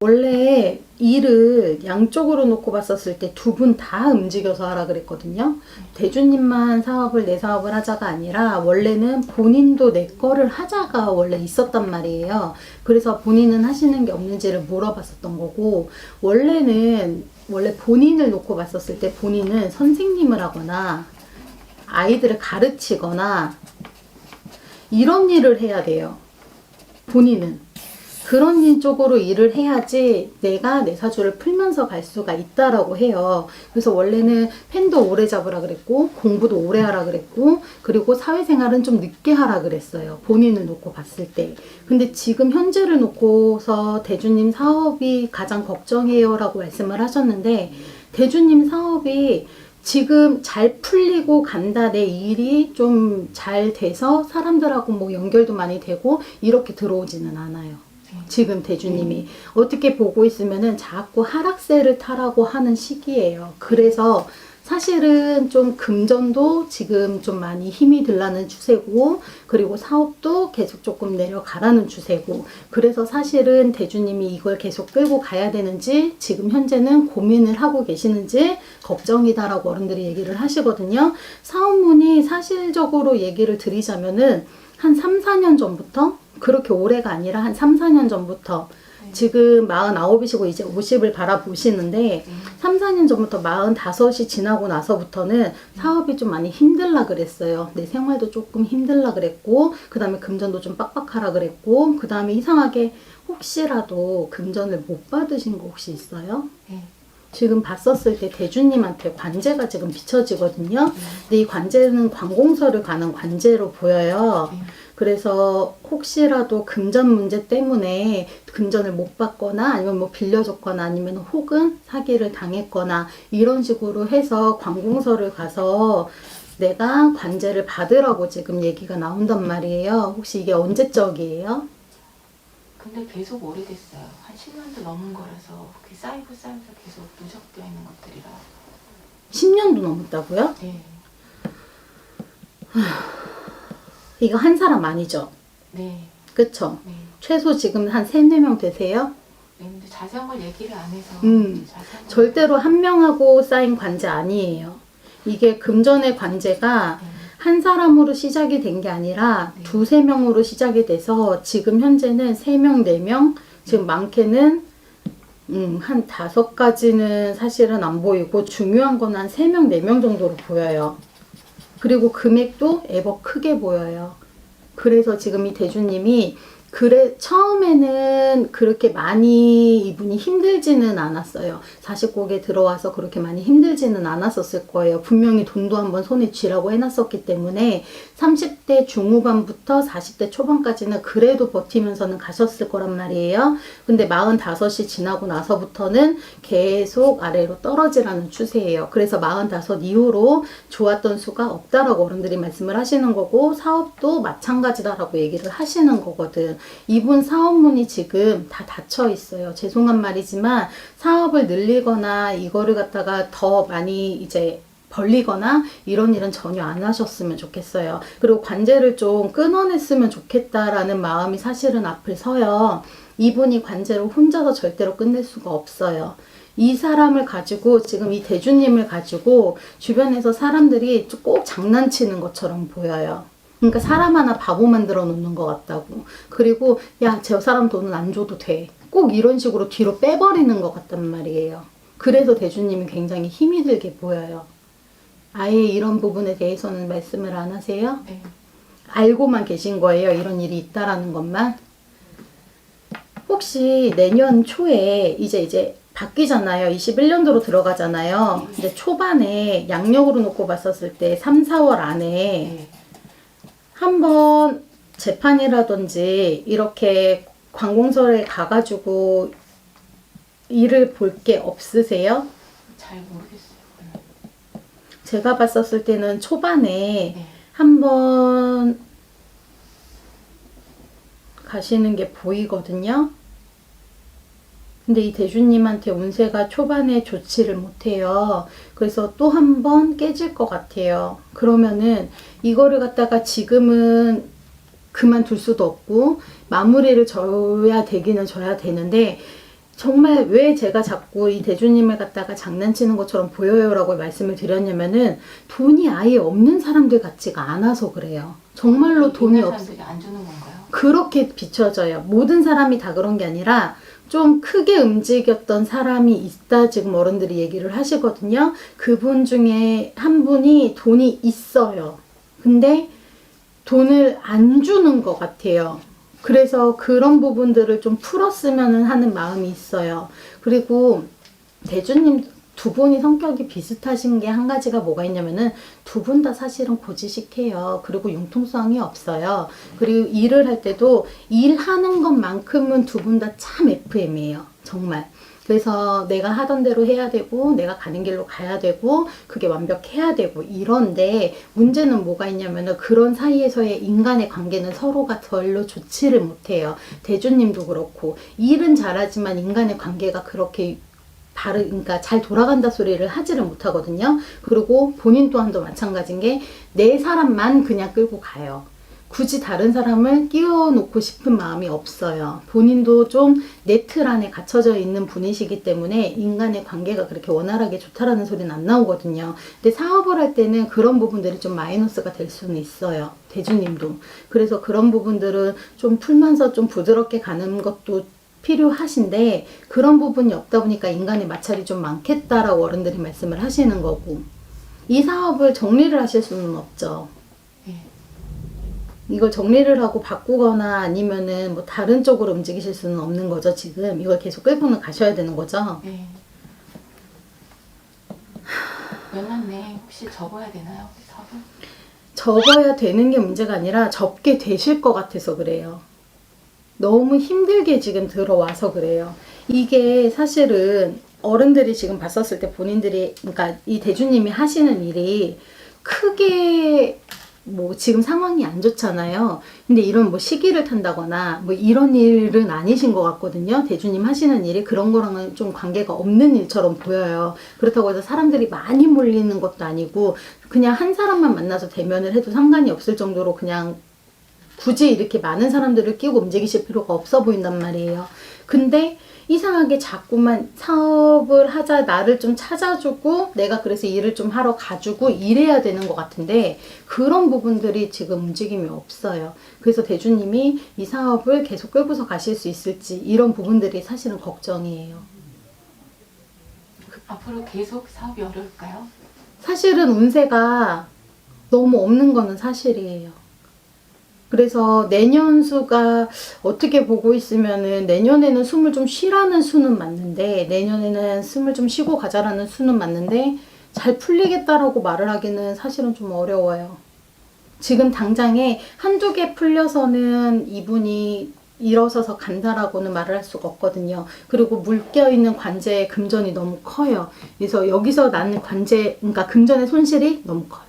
원래 일을 양쪽으로 놓고 봤었을 때 두 분 다 움직여서 하라 그랬거든요. 대주님만 사업을 내 사업을 하자가 아니라 원래는 본인도 내 거를 하자가 원래 있었단 말이에요. 그래서 본인은 하시는 게 없는지를 물어봤었던 거고, 원래 본인을 놓고 봤었을 때 본인은 선생님을 하거나 아이들을 가르치거나 이런 일을 해야 돼요. 본인은 그런 일 쪽으로 일을 해야지 내가 내 사주를 풀면서 갈 수가 있다라고 해요. 그래서 원래는 펜도 오래 잡으라 그랬고, 공부도 오래 하라 그랬고, 그리고 사회생활은 좀 늦게 하라 그랬어요. 본인을 놓고 봤을 때. 근데 지금 현재를 놓고서 대주님 사업이 가장 걱정해요 라고 말씀을 하셨는데, 대주님 사업이 지금 잘 풀리고 간다, 내 일이 좀 잘 돼서 사람들하고 뭐 연결도 많이 되고 이렇게 들어오지는 않아요. 지금 대주님이 어떻게 보고 있으면은 자꾸 하락세를 타라고 하는 시기예요. 그래서 사실은 좀 금전도 지금 좀 많이 힘이 들라는 추세고, 그리고 사업도 계속 조금 내려가라는 추세고, 그래서 사실은 대주님이 이걸 계속 끌고 가야 되는지 지금 현재는 고민을 하고 계시는지 걱정이다라고 어른들이 얘기를 하시거든요. 사업문이 사실적으로 얘기를 드리자면은 한 3, 4년 전부터, 그렇게 오래가 아니라 한 3, 4년 전부터, 지금 49이시고 이제 50을 바라보시는데 3, 4년 전부터 45이 지나고 나서부터는 사업이 좀 많이 힘들라 그랬어요. 내 생활도 조금 힘들라 그랬고, 그 다음에 금전도 좀 빡빡하라 그랬고, 그 다음에 이상하게 혹시라도 금전을 못 받으신 거 혹시 있어요? 네. 지금 봤었을 때 대주님한테 관제가 지금 비춰지거든요. 근데 이 관제는 관공서를 가는 관제로 보여요. 그래서 혹시라도 금전 문제 때문에 금전을 못 받거나 아니면 뭐 빌려줬거나 아니면 혹은 사기를 당했거나 이런 식으로 해서 관공서를 가서 내가 관제를 받으라고 지금 얘기가 나온단 말이에요. 혹시 이게 언제적이에요? 근데 계속 오래됐어요. 한 10년도 넘은 거라서 그게 쌓이고 계속 누적되어 있는 것들이라. 10년도 넘었다고요? 네. 이거 한 사람 아니죠? 네. 그쵸? 네. 최소 지금 한 3, 4명 되세요? 네. 근데 자세한 걸 얘기를 안 해서. 자세한 걸 절대로 한 명하고 쌓인 관제 아니에요. 이게 금전의 관제가 한 사람으로 시작이 된 게 아니라 두세 명으로 시작이 돼서 지금 현재는 3명, 4명, 지금 많게는 한 5가지는 사실은 안 보이고 중요한 건 한 3명, 4명 정도로 보여요. 그리고 금액도 애버 크게 보여요. 그래서 지금 이 대주님이 처음에는 그렇게 많이 이분이 힘들지는 않았어요. 40곡에 들어와서 그렇게 많이 힘들지는 않았었을 거예요. 분명히 돈도 한번 손에 쥐라고 해놨었기 때문에 30대 중후반부터 40대 초반까지는 그래도 버티면서는 가셨을 거란 말이에요. 근데 45이 지나고 나서부터는 계속 아래로 떨어지라는 추세예요. 그래서 45 이후로 좋았던 수가 없다라고 어른들이 말씀을 하시는 거고, 사업도 마찬가지다라고 얘기를 하시는 거거든. 이분 사업문이 지금 다 닫혀 있어요. 죄송한 말이지만 사업을 늘리거나 이거를 갖다가 더 많이 이제 벌리거나 이런 일은 전혀 안 하셨으면 좋겠어요. 그리고 관제를 좀 끊어냈으면 좋겠다라는 마음이 사실은 앞을 서요. 이분이 관제를 혼자서 절대로 끝낼 수가 없어요. 이 사람을 가지고, 지금 이 대주님을 가지고 주변에서 사람들이 꼭 장난치는 것처럼 보여요. 그러니까 사람 하나 바보 만들어 놓는 것 같다고. 그리고 야, 저 사람 돈은 안 줘도 돼. 꼭 이런 식으로 뒤로 빼버리는 것 같단 말이에요. 그래서 대주님이 굉장히 힘이 들게 보여요. 아예 이런 부분에 대해서는 말씀을 안 하세요? 네. 알고만 계신 거예요? 이런 일이 있다라는 것만? 혹시 내년 초에 이제 바뀌잖아요. 21년도로 들어가잖아요. 근데 초반에 양력으로 놓고 봤었을 때 3, 4월 안에 네. 한번 재판이라든지 이렇게 관공서에 가가지고 일을 볼 게 없으세요? 잘 모르겠어요. 제가 봤었을 때는 초반에 네. 한번 가시는 게 보이거든요. 근데 이 대주님한테 운세가 초반에 좋지를 못해요. 그래서 또 한 번 깨질 것 같아요. 그러면은 이거를 갖다가 지금은 그만둘 수도 없고 마무리를 져야 되기는 져야 되는데, 정말 왜 제가 자꾸 이 대주님을 갖다가 장난치는 것처럼 보여요라고 말씀을 드렸냐면은 돈이 아예 없는 사람들 같지가 않아서 그래요. 정말로 돈이 있는 없 사람들이 안 주는 건가요? 그렇게 비춰져요. 모든 사람이 다 그런 게 아니라 좀 크게 움직였던 사람이 있다 지금 어른들이 얘기를 하시거든요. 그분 중에 한 분이 돈이 있어요. 근데 돈을 안 주는 것 같아요. 그래서 그런 부분들을 좀 풀었으면 하는 마음이 있어요. 그리고 대주님 두 분이 성격이 비슷하신 게 한 가지가 뭐가 있냐면은 두 분 다 사실은 고지식해요. 그리고 융통성이 없어요. 그리고 일을 할 때도 일하는 것만큼은 두 분 다 참 FM이에요. 정말. 그래서 내가 하던 대로 해야 되고 내가 가는 길로 가야 되고 그게 완벽해야 되고 이런데 문제는 뭐가 있냐면은 그런 사이에서의 인간의 관계는 서로가 별로 좋지를 못해요. 대주님도 그렇고 일은 잘하지만 인간의 관계가 그렇게 그러니까 잘 돌아간다 소리를 하지를 못하거든요. 그리고 본인 또한도 마찬가지인 게 내 사람만 그냥 끌고 가요. 굳이 다른 사람을 끼워놓고 싶은 마음이 없어요. 본인도 좀 내 틀 안에 갇혀져 있는 분이시기 때문에 인간의 관계가 그렇게 원활하게 좋다라는 소리는 안 나오거든요. 근데 사업을 할 때는 그런 부분들이 좀 마이너스가 될 수는 있어요. 대주님도. 그래서 그런 부분들은 좀 풀면서 좀 부드럽게 가는 것도 필요하신데 그런 부분이 없다 보니까 인간의 마찰이 좀 많겠다라고 어른들이 말씀을 하시는 거고 이 사업을 정리를 하실 수는 없죠. 이걸 정리를 하고 바꾸거나 아니면은 뭐 다른 쪽으로 움직이실 수는 없는 거죠. 지금 이걸 계속 끌고는 가셔야 되는 거죠. 네. 몇 년 내에 혹시 접어야 되나요? 사업을? 접어야 되는 게 문제가 아니라 접게 되실 것 같아서 그래요. 너무 힘들게 지금 들어와서 그래요. 이게 사실은 어른들이 지금 봤었을 때 본인들이 그러니까 이 대주님이 하시는 일이 크게 뭐 지금 상황이 안 좋잖아요. 근데 이런 뭐 시기를 탄다거나 뭐 이런 일은 아니신 것 같거든요. 대주님 하시는 일이 그런 거랑은 좀 관계가 없는 일처럼 보여요. 그렇다고 해서 사람들이 많이 몰리는 것도 아니고 그냥 한 사람만 만나서 대면을 해도 상관이 없을 정도로 그냥 굳이 이렇게 많은 사람들을 끼고 움직이실 필요가 없어 보인단 말이에요. 근데 이상하게 자꾸만 사업을 하자 나를 좀 찾아주고 내가 그래서 일을 좀 하러 가주고 이래야 되는 것 같은데 그런 부분들이 지금 움직임이 없어요. 그래서 대주님이 이 사업을 계속 끌고서 가실 수 있을지 이런 부분들이 사실은 걱정이에요. 앞으로 계속 사업이 어려울까요? 사실은 운세가 너무 없는 거는 사실이에요. 그래서 내년 수가 어떻게 보고 있으면은 내년에는 숨을 좀 쉬라는 수는 맞는데 내년에는 숨을 좀 쉬고 가자라는 수는 맞는데 잘 풀리겠다라고 말을 하기는 사실은 좀 어려워요. 지금 당장에 한두 개 풀려서는 이분이 일어서서 간다라고는 말을 할 수가 없거든요. 그리고 묶여있는 관제의 금전이 너무 커요. 그래서 여기서 나는 그러니까 금전의 손실이 너무 커요.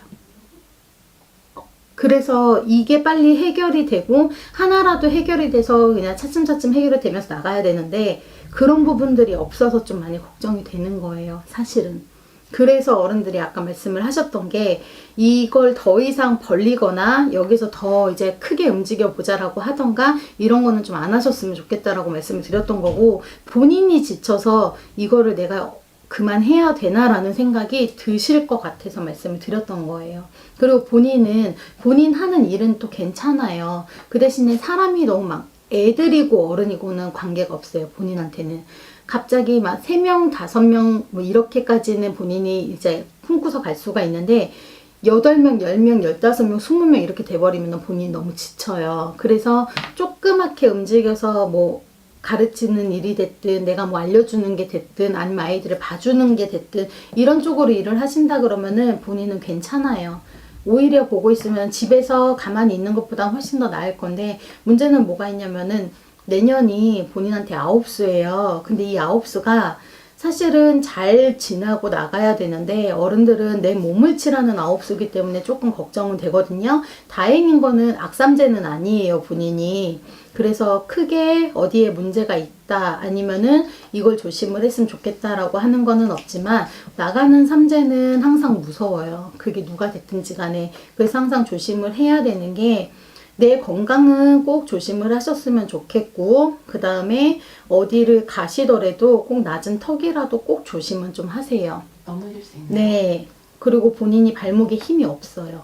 그래서 이게 빨리 해결이 되고 하나라도 해결이 돼서 그냥 차츰차츰 해결이 되면서 나가야 되는데 그런 부분들이 없어서 좀 많이 걱정이 되는 거예요. 사실은. 그래서 어른들이 아까 말씀을 하셨던 게 이걸 더 이상 벌리거나 여기서 더 이제 크게 움직여 보자라고 하던가 이런 거는 좀 안 하셨으면 좋겠다라고 말씀을 드렸던 거고 본인이 지쳐서 이거를 내가 그만해야 되나라는 생각이 드실 것 같아서 말씀을 드렸던 거예요. 그리고 본인은 본인 하는 일은 또 괜찮아요. 그 대신에 사람이 너무 막 애들이고 어른이고는 관계가 없어요. 본인한테는. 갑자기 막 3명, 5명 뭐 이렇게까지는 본인이 이제 품고서 갈 수가 있는데 8명, 10명, 15명, 20명 이렇게 돼버리면 본인이 너무 지쳐요. 그래서 조그맣게 움직여서 뭐 가르치는 일이 됐든 내가 뭐 알려주는 게 됐든 아니면 아이들을 봐주는 게 됐든 이런 쪽으로 일을 하신다 그러면은 본인은 괜찮아요. 오히려 보고 있으면 집에서 가만히 있는 것보다 훨씬 더 나을 건데 문제는 뭐가 있냐면은 내년이 본인한테 9수예요. 근데 이 9수가 사실은 잘 지나고 나가야 되는데 어른들은 내 몸을 칠하는 9수기 때문에 조금 걱정은 되거든요. 다행인 거는 악삼제는 아니에요, 본인이. 그래서 크게 어디에 문제가 있다 아니면은 이걸 조심을 했으면 좋겠다라고 하는 거는 없지만 나가는 삼재는 항상 무서워요. 그게 누가 됐든지 간에. 그래서 항상 조심을 해야 되는 게 내 건강은 꼭 조심을 하셨으면 좋겠고, 그 다음에 어디를 가시더라도 꼭 낮은 턱이라도 꼭 조심은 좀 하세요. 넘어질 수 있나요? 네. 그리고 본인이 발목에 힘이 없어요.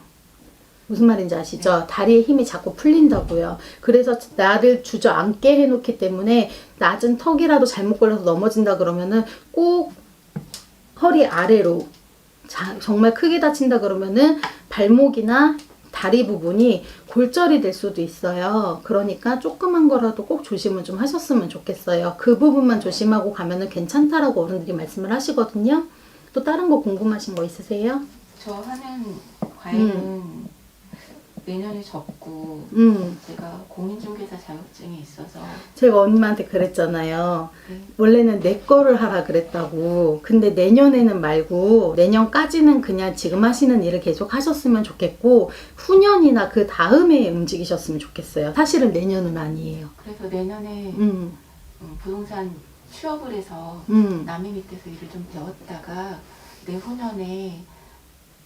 무슨 말인지 아시죠? 다리에 힘이 자꾸 풀린다고요. 그래서 나를 주저앉게 해놓기 때문에 낮은 턱이라도 잘못 걸려서 넘어진다 그러면은 꼭 허리 아래로 정말 크게 다친다 그러면은 발목이나 다리 부분이 골절이 될 수도 있어요. 그러니까 조그만 거라도 꼭 조심을 좀 하셨으면 좋겠어요. 그 부분만 조심하고 가면은 괜찮다라고 어른들이 말씀을 하시거든요. 또 다른 거 궁금하신 거 있으세요? 저 하는 과외는 내년에 접고 제가 공인중개사 자격증이 있어서 제가 언니한테 그랬잖아요. 네. 원래는 내 거를 하라 그랬다고. 근데 내년에는 말고 내년까지는 그냥 지금 하시는 일을 계속 하셨으면 좋겠고 후년이나 그 다음에 움직이셨으면 좋겠어요. 사실은 내년은 아니에요. 그래서 내년에 부동산 취업을 해서 남의 밑에서 일을 좀 배웠다가 내후년에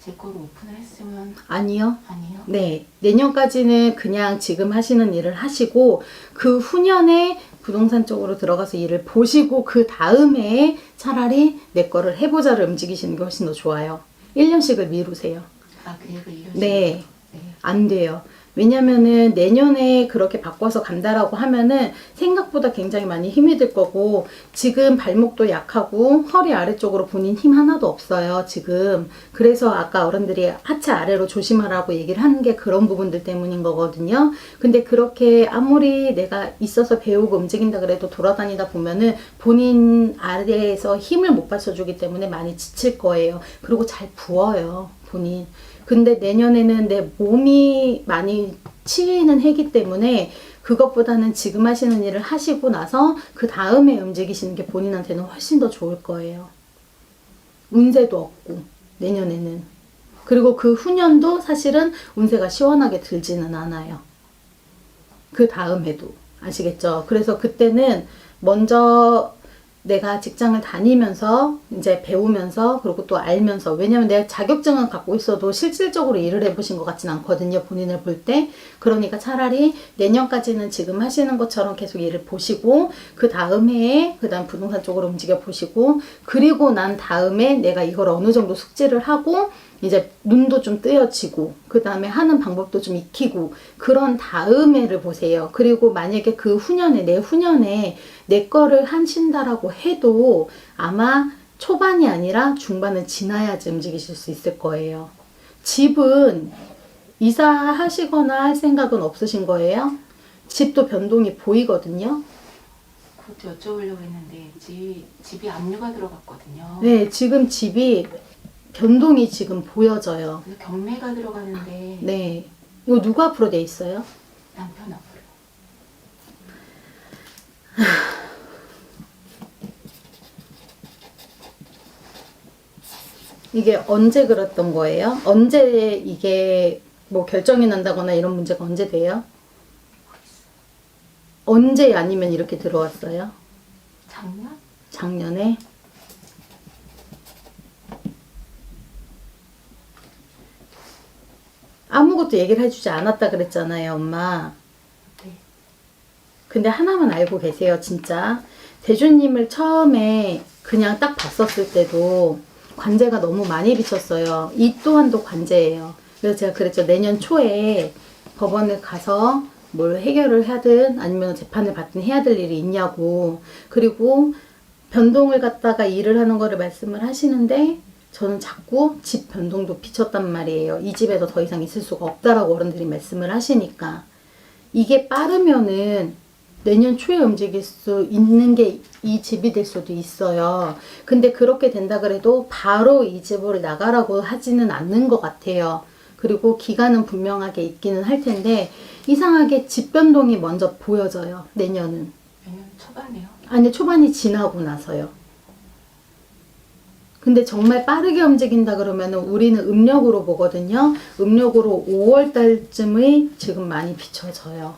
제 거를 오픈을 했으면. 아니요. 아니요? 네. 내년까지는 그냥 지금 하시는 일을 하시고 그 후년에 부동산 쪽으로 들어가서 일을 보시고 그 다음에 차라리 내 거를 해보자를 움직이시는 게 훨씬 더 좋아요. 1년씩을 미루세요. 아, 계획을 이루시는 네. 네. 안 돼요. 왜냐면은 내년에 그렇게 바꿔서 간다라고 하면은 생각보다 굉장히 많이 힘이 들 거고 지금 발목도 약하고 허리 아래쪽으로 본인 힘 하나도 없어요 지금. 그래서 아까 어른들이 하체 아래로 조심하라고 얘기를 하는 게 그런 부분들 때문인 거거든요. 근데 그렇게 아무리 내가 있어서 배우고 움직인다 그래도 돌아다니다 보면은 본인 아래에서 힘을 못 받쳐주기 때문에 많이 지칠 거예요. 그리고 잘 부어요 본인. 근데 내년에는 내 몸이 많이 치이는 해기 때문에 그것보다는 지금 하시는 일을 하시고 나서 그 다음에 움직이시는 게 본인한테는 훨씬 더 좋을 거예요. 운세도 없고 내년에는. 그리고 그 후년도 사실은 운세가 시원하게 들지는 않아요. 그 다음에도. 아시겠죠? 그래서 그때는 먼저 내가 직장을 다니면서 이제 배우면서 그리고 또 알면서, 왜냐면 내가 자격증은 갖고 있어도 실질적으로 일을 해보신 것 같진 않거든요 본인을 볼 때. 그러니까 차라리 내년까지는 지금 하시는 것처럼 계속 일을 보시고 그 다음에 그 다음 부동산 쪽으로 움직여 보시고 그리고 난 다음에 내가 이걸 어느 정도 숙지를 하고 이제 눈도 좀 뜨여지고 그 다음에 하는 방법도 좀 익히고 그런 다음에를 보세요. 그리고 만약에 그 후년에 내후년에 내 거를 하신다라고 해도 아마 초반이 아니라 중반은 지나야지 움직이실 수 있을 거예요. 집은 이사하시거나 할 생각은 없으신 거예요? 집도 변동이 보이거든요. 그것도 여쭤보려고 했는데 집이 압류가 들어갔거든요. 네, 지금 집이 변동이 지금 보여져요. 그래서 경매가 들어가는데 네. 이거 누구 앞으로 돼 있어요? 남편 앞으로. 이게 언제 그랬던 거예요? 언제 이게 뭐 결정이 난다거나 이런 문제가 언제 돼요? 언제 아니면 이렇게 들어왔어요? 작년? 작년에? 아무것도 얘기를 해주지 않았다 그랬잖아요, 엄마. 네. 근데 하나만 알고 계세요, 진짜. 대주님을 처음에 그냥 딱 봤었을 때도 관제가 너무 많이 비쳤어요. 이 또한도 관제예요. 그래서 제가 그랬죠. 내년 초에 법원에 가서 뭘 해결을 하든 아니면 재판을 받든 해야 될 일이 있냐고. 그리고 변동을 갖다가 일을 하는 거를 말씀을 하시는데 저는 자꾸 집 변동도 비쳤단 말이에요. 이 집에서 더 이상 있을 수가 없다라고 어른들이 말씀을 하시니까. 이게 빠르면은 내년 초에 움직일 수 있는 게 이 집이 될 수도 있어요. 근데 그렇게 된다 그래도 바로 이 집으로 나가라고 하지는 않는 것 같아요. 그리고 기간은 분명하게 있기는 할 텐데 이상하게 집 변동이 먼저 보여져요. 내년은. 내년 초반에요? 아니, 초반이 지나고 나서요. 근데 정말 빠르게 움직인다 그러면은 우리는 음력으로 보거든요. 음력으로 5월 달쯤의 지금 많이 비춰져요.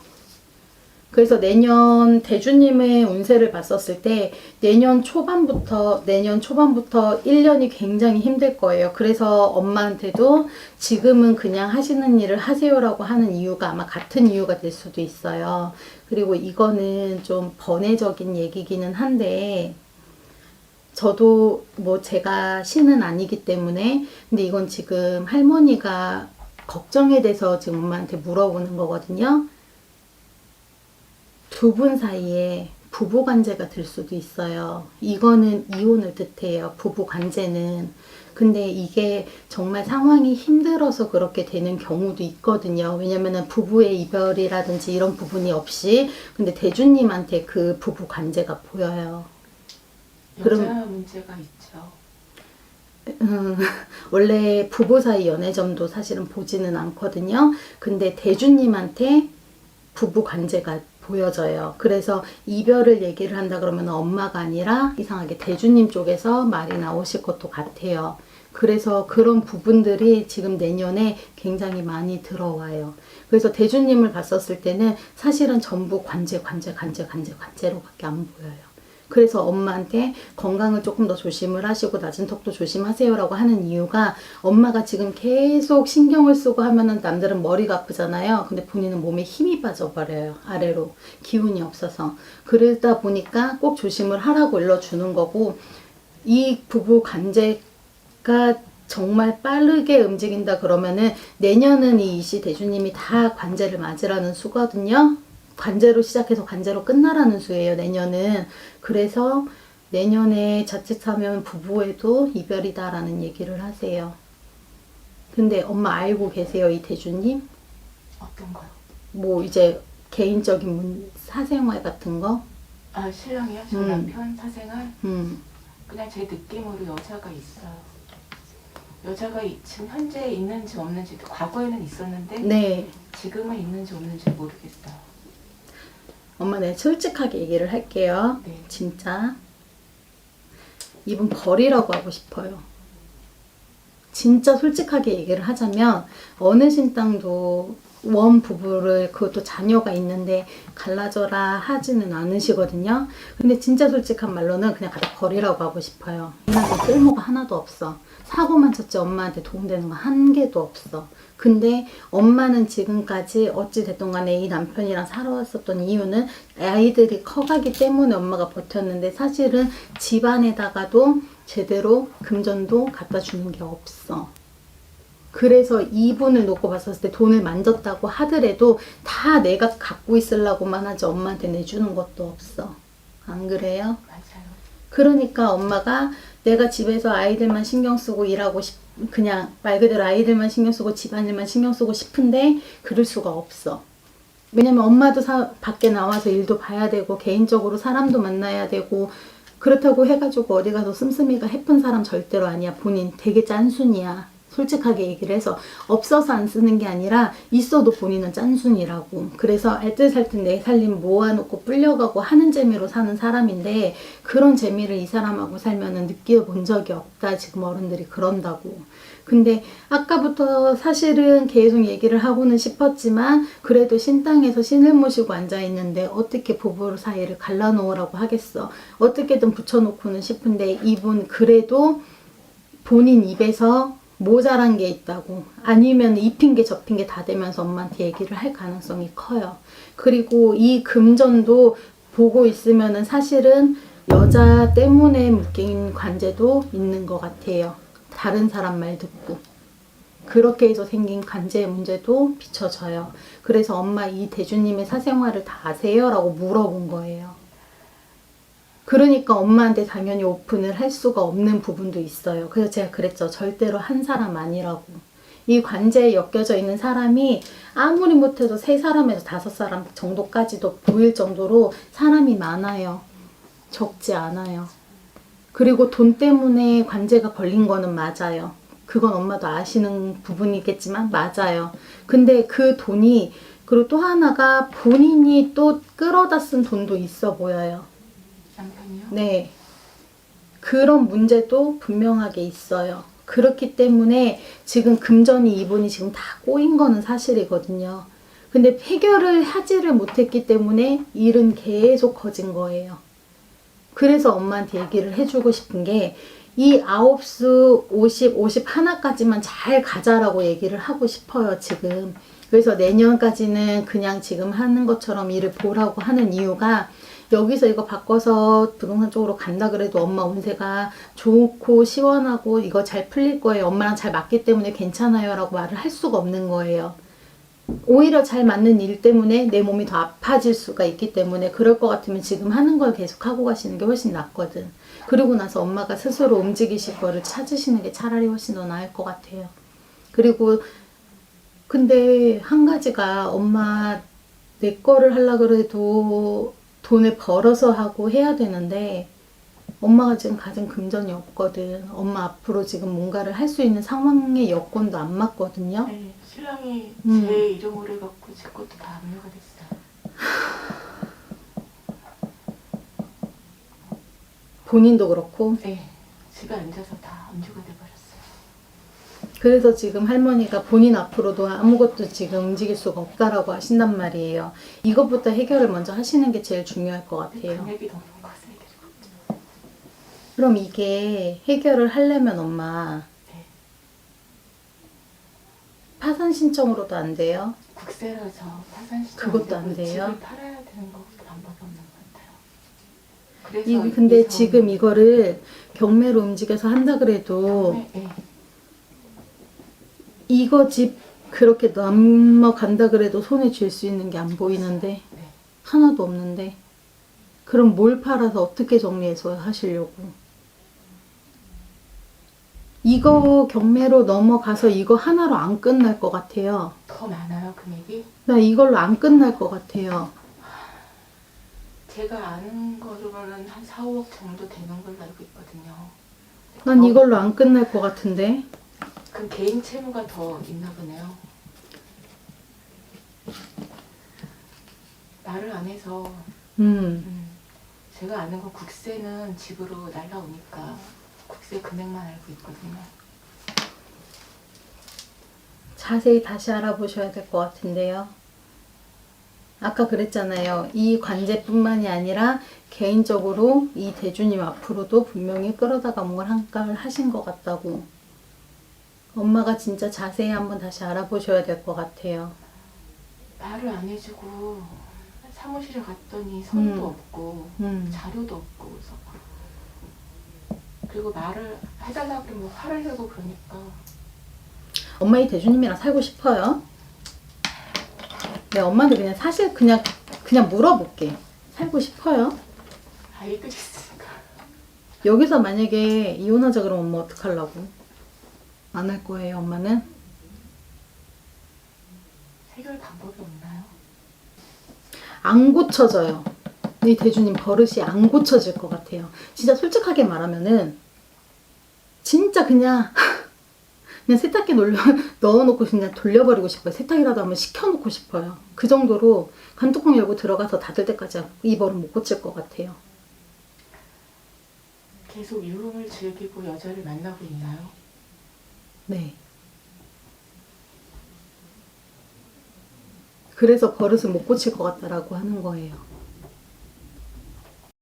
그래서 내년 대주님의 운세를 봤었을 때 내년 초반부터 1년이 굉장히 힘들 거예요. 그래서 엄마한테도 지금은 그냥 하시는 일을 하세요라고 하는 이유가 아마 같은 이유가 될 수도 있어요. 그리고 이거는 좀 번외적인 얘기기는 한데 저도 뭐 제가 신은 아니기 때문에 근데 이건 지금 할머니가 걱정에 대해서 지금 엄마한테 물어보는 거거든요. 두 분 사이에 부부 관계가 될 수도 있어요. 이거는 이혼을 뜻해요. 부부 관계는. 근데 이게 정말 상황이 힘들어서 그렇게 되는 경우도 있거든요. 왜냐면은 부부의 이별이라든지 이런 부분이 없이 근데 대주님한테 그 부부 관계가 보여요. 여자 문제가 있죠. 원래 부부 사이 연애점도 사실은 보지는 않거든요. 근데 대주님한테 부부 관계가 보여져요. 그래서 이별을 얘기를 한다 그러면 엄마가 아니라 이상하게 대주님 쪽에서 말이 나오실 것도 같아요. 그래서 그런 부분들이 지금 내년에 굉장히 많이 들어와요. 그래서 대주님을 봤었을 때는 사실은 전부 관제로밖에 안 보여요. 그래서 엄마한테 건강을 조금 더 조심을 하시고 낮은 턱도 조심하세요라고 하는 이유가 엄마가 지금 계속 신경을 쓰고 하면은 남들은 머리가 아프잖아요. 근데 본인은 몸에 힘이 빠져버려요. 아래로. 기운이 없어서. 그러다 보니까 꼭 조심을 하라고 일러주는 거고 이 부부 관제가 정말 빠르게 움직인다 그러면은 내년은 이 이시 대주님이 다 관제를 맞으라는 수거든요. 관제로 시작해서 관제로 끝나라는 수예요, 내년은. 그래서 내년에 자칫하면 부부에도 이별이다라는 얘기를 하세요. 근데 엄마 알고 계세요, 이 대주님? 어떤 거요? 뭐 이제 개인적인 사생활 같은 거? 아, 신랑이요? 저 남편 사생활? 음. 그냥 제 느낌으로 여자가 있어요. 여자가 지금 현재 있는지 없는지 과거에는 있었는데 네. 지금은 있는지 없는지 모르겠어요. 엄마 내가 솔직하게 얘기를 할게요. 네. 진짜 이분 버리라고 하고 싶어요. 진짜 솔직하게 얘기를 하자면 어느 신당도 원 부부를 그것도 자녀가 있는데 갈라져라 하지는 않으시거든요. 근데 진짜 솔직한 말로는 그냥 갖다 버리라고 하고 싶어요. 인간은 쓸모가 하나도 없어. 사고만 쳤지 엄마한테 도움되는 거 한 개도 없어. 근데 엄마는 지금까지 어찌 됐든 간에 이 남편이랑 살아왔었던 이유는 아이들이 커가기 때문에 엄마가 버텼는데 사실은 집안에다가도 제대로 금전도 갖다 주는 게 없어. 그래서 이분을 놓고 봤었을 때 돈을 만졌다고 하더라도 다 내가 갖고 있으려고만 하지 엄마한테 내주는 것도 없어. 안 그래요? 맞아요. 그러니까 엄마가 내가 집에서 아이들만 신경 쓰고 일하고 그냥 말 그대로 아이들만 신경 쓰고 집안일만 신경 쓰고 싶은데 그럴 수가 없어. 왜냐면 엄마도 밖에 나와서 일도 봐야 되고 개인적으로 사람도 만나야 되고 그렇다고 해가지고 어디 가서 씀씀이가 해픈 사람 절대로 아니야. 본인 되게 짠순이야. 솔직하게 얘기를 해서 없어서 안 쓰는 게 아니라 있어도 본인은 짠순이라고. 그래서 알뜰살뜰 내 살림 모아놓고 불려가고 하는 재미로 사는 사람인데 그런 재미를 이 사람하고 살면은 느껴본 적이 없다. 지금 어른들이 그런다고. 근데 아까부터 사실은 계속 얘기를 하고는 싶었지만 그래도 신당에서 신을 모시고 앉아있는데 어떻게 부부 사이를 갈라놓으라고 하겠어. 어떻게든 붙여놓고는 싶은데 이분 그래도 본인 입에서 모자란 게 있다고 아니면 이 핑계 저 핑계 다 대면서 엄마한테 얘기를 할 가능성이 커요. 그리고 이 금전도 보고 있으면은 사실은 여자 때문에 묶인 관제도 있는 것 같아요. 다른 사람 말 듣고 그렇게 해서 생긴 관제 문제도 비춰져요. 그래서 엄마 이 대주님의 사생활을 다 아세요? 라고 물어본 거예요. 그러니까 엄마한테 당연히 오픈을 할 수가 없는 부분도 있어요. 그래서 제가 그랬죠. 절대로 한 사람 아니라고. 이 관제에 엮여져 있는 사람이 아무리 못해도 3사람에서 5사람 정도까지도 보일 정도로 사람이 많아요. 적지 않아요. 그리고 돈 때문에 관제가 걸린 거는 맞아요. 그건 엄마도 아시는 부분이겠지만 맞아요. 근데 그 돈이 그리고 또 하나가 본인이 또 끌어다 쓴 돈도 있어 보여요. 남편이요? 네. 그런 문제도 분명하게 있어요. 그렇기 때문에 지금 금전이 이분이 지금 다 꼬인 거는 사실이거든요. 근데 해결을 하지를 못했기 때문에 일은 계속 커진 거예요. 그래서 엄마한테 얘기를 해주고 싶은 게 이 9수 50, 51까지만 잘 가자라고 얘기를 하고 싶어요, 지금. 그래서 내년까지는 그냥 지금 하는 것처럼 일을 보라고 하는 이유가 여기서 이거 바꿔서 부동산 쪽으로 간다 그래도 엄마 운세가 좋고 시원하고 이거 잘 풀릴 거예요. 엄마랑 잘 맞기 때문에 괜찮아요 라고 말을 할 수가 없는 거예요. 오히려 잘 맞는 일 때문에 내 몸이 더 아파질 수가 있기 때문에 그럴 것 같으면 지금 하는 걸 계속 하고 가시는 게 훨씬 낫거든. 그러고 나서 엄마가 스스로 움직이실 거를 찾으시는 게 차라리 훨씬 더 나을 것 같아요. 그리고 근데 한 가지가 엄마 내 거를 하려고 그래도 돈을 벌어서 하고 해야 되는데 엄마가 지금 가진 금전이 없거든. 엄마 앞으로 지금 뭔가를 할 수 있는 상황의 여건도 안 맞거든요. 네, 신랑이 제 이름으로 해갖고 제 것도 다 압류가 됐어요. 본인도 그렇고. 네, 집에 앉아서 다 압류가 돼버렸어요. 그래서 지금 할머니가 본인 앞으로도 아무것도 지금 움직일 수가 없다라고 하신단 말이에요. 이것부터 해결을 먼저 하시는 게 제일 중요할 것 같아요. 금액이 너무 커서 해결이 없죠. 그럼 이게 해결을 하려면 엄마 네, 파산 신청으로도 안 돼요? 국세라서 파산 시청 그것도 안 돼요? 집을 팔아야 되는 것밖에 방법이 없는 것 같아요. 그래서 이게 근데 이 지금 이거를 경매로 움직여서 한다 그래도 네, 이거 집 그렇게 넘어간다 그래도 손에 쥘 수 있는 게 안 보이는데 네. 하나도 없는데 그럼 뭘 팔아서 어떻게 정리해서 하시려고? 이거 경매로 넘어가서 이거 하나로 안 끝날 것 같아요. 더 많아요, 금액이? 나 이걸로 안 끝날 것 같아요. 제가 아는 거로는 한 4, 5억 정도 되는 걸로 알고 있거든요. 난 이걸로 안 끝날 것 같은데. 그럼 개인 채무가 더 있나 보네요. 말을 안 해서 제가 아는 거 국세는 집으로 날라오니까 국세 금액만 알고 있거든요. 자세히 다시 알아보셔야 될 것 같은데요. 아까 그랬잖아요. 이 관제뿐만이 아니라 개인적으로 이 대주님 앞으로도 분명히 끌어다가 뭔가 한가를 하신 것 같다고. 엄마가 진짜 자세히 한번 다시 알아보셔야 될 것 같아요. 말을 안 해주고 사무실에 갔더니 선도 없고 자료도 없고 그래서 그리고 말을 해달라고 그러면 화를 내고 그러니까 엄마 이 대주님이랑 살고 싶어요? 네, 엄마한테 그냥 사실 그냥 물어볼게. 살고 싶어요? 아이들이 있으니까 여기서 만약에 이혼하자 그러면 엄마 어떡하려고? 안 할 거예요, 엄마는? 해결 방법이 없나요? 안 고쳐져요. 이 대주님 버릇이 안 고쳐질 것 같아요. 진짜 솔직하게 말하면은 진짜 그냥 세탁기 넣어놓고 그냥 돌려버리고 싶어요. 세탁이라도 한번 시켜놓고 싶어요. 그 정도로 간뚜껑 열고 들어가서 닫을 때까지 이 버릇 못 고칠 것 같아요. 계속 유흥을 즐기고 여자를 만나고 있나요? 네. 그래서 버릇을 못 고칠 것 같다라고 하는 거예요.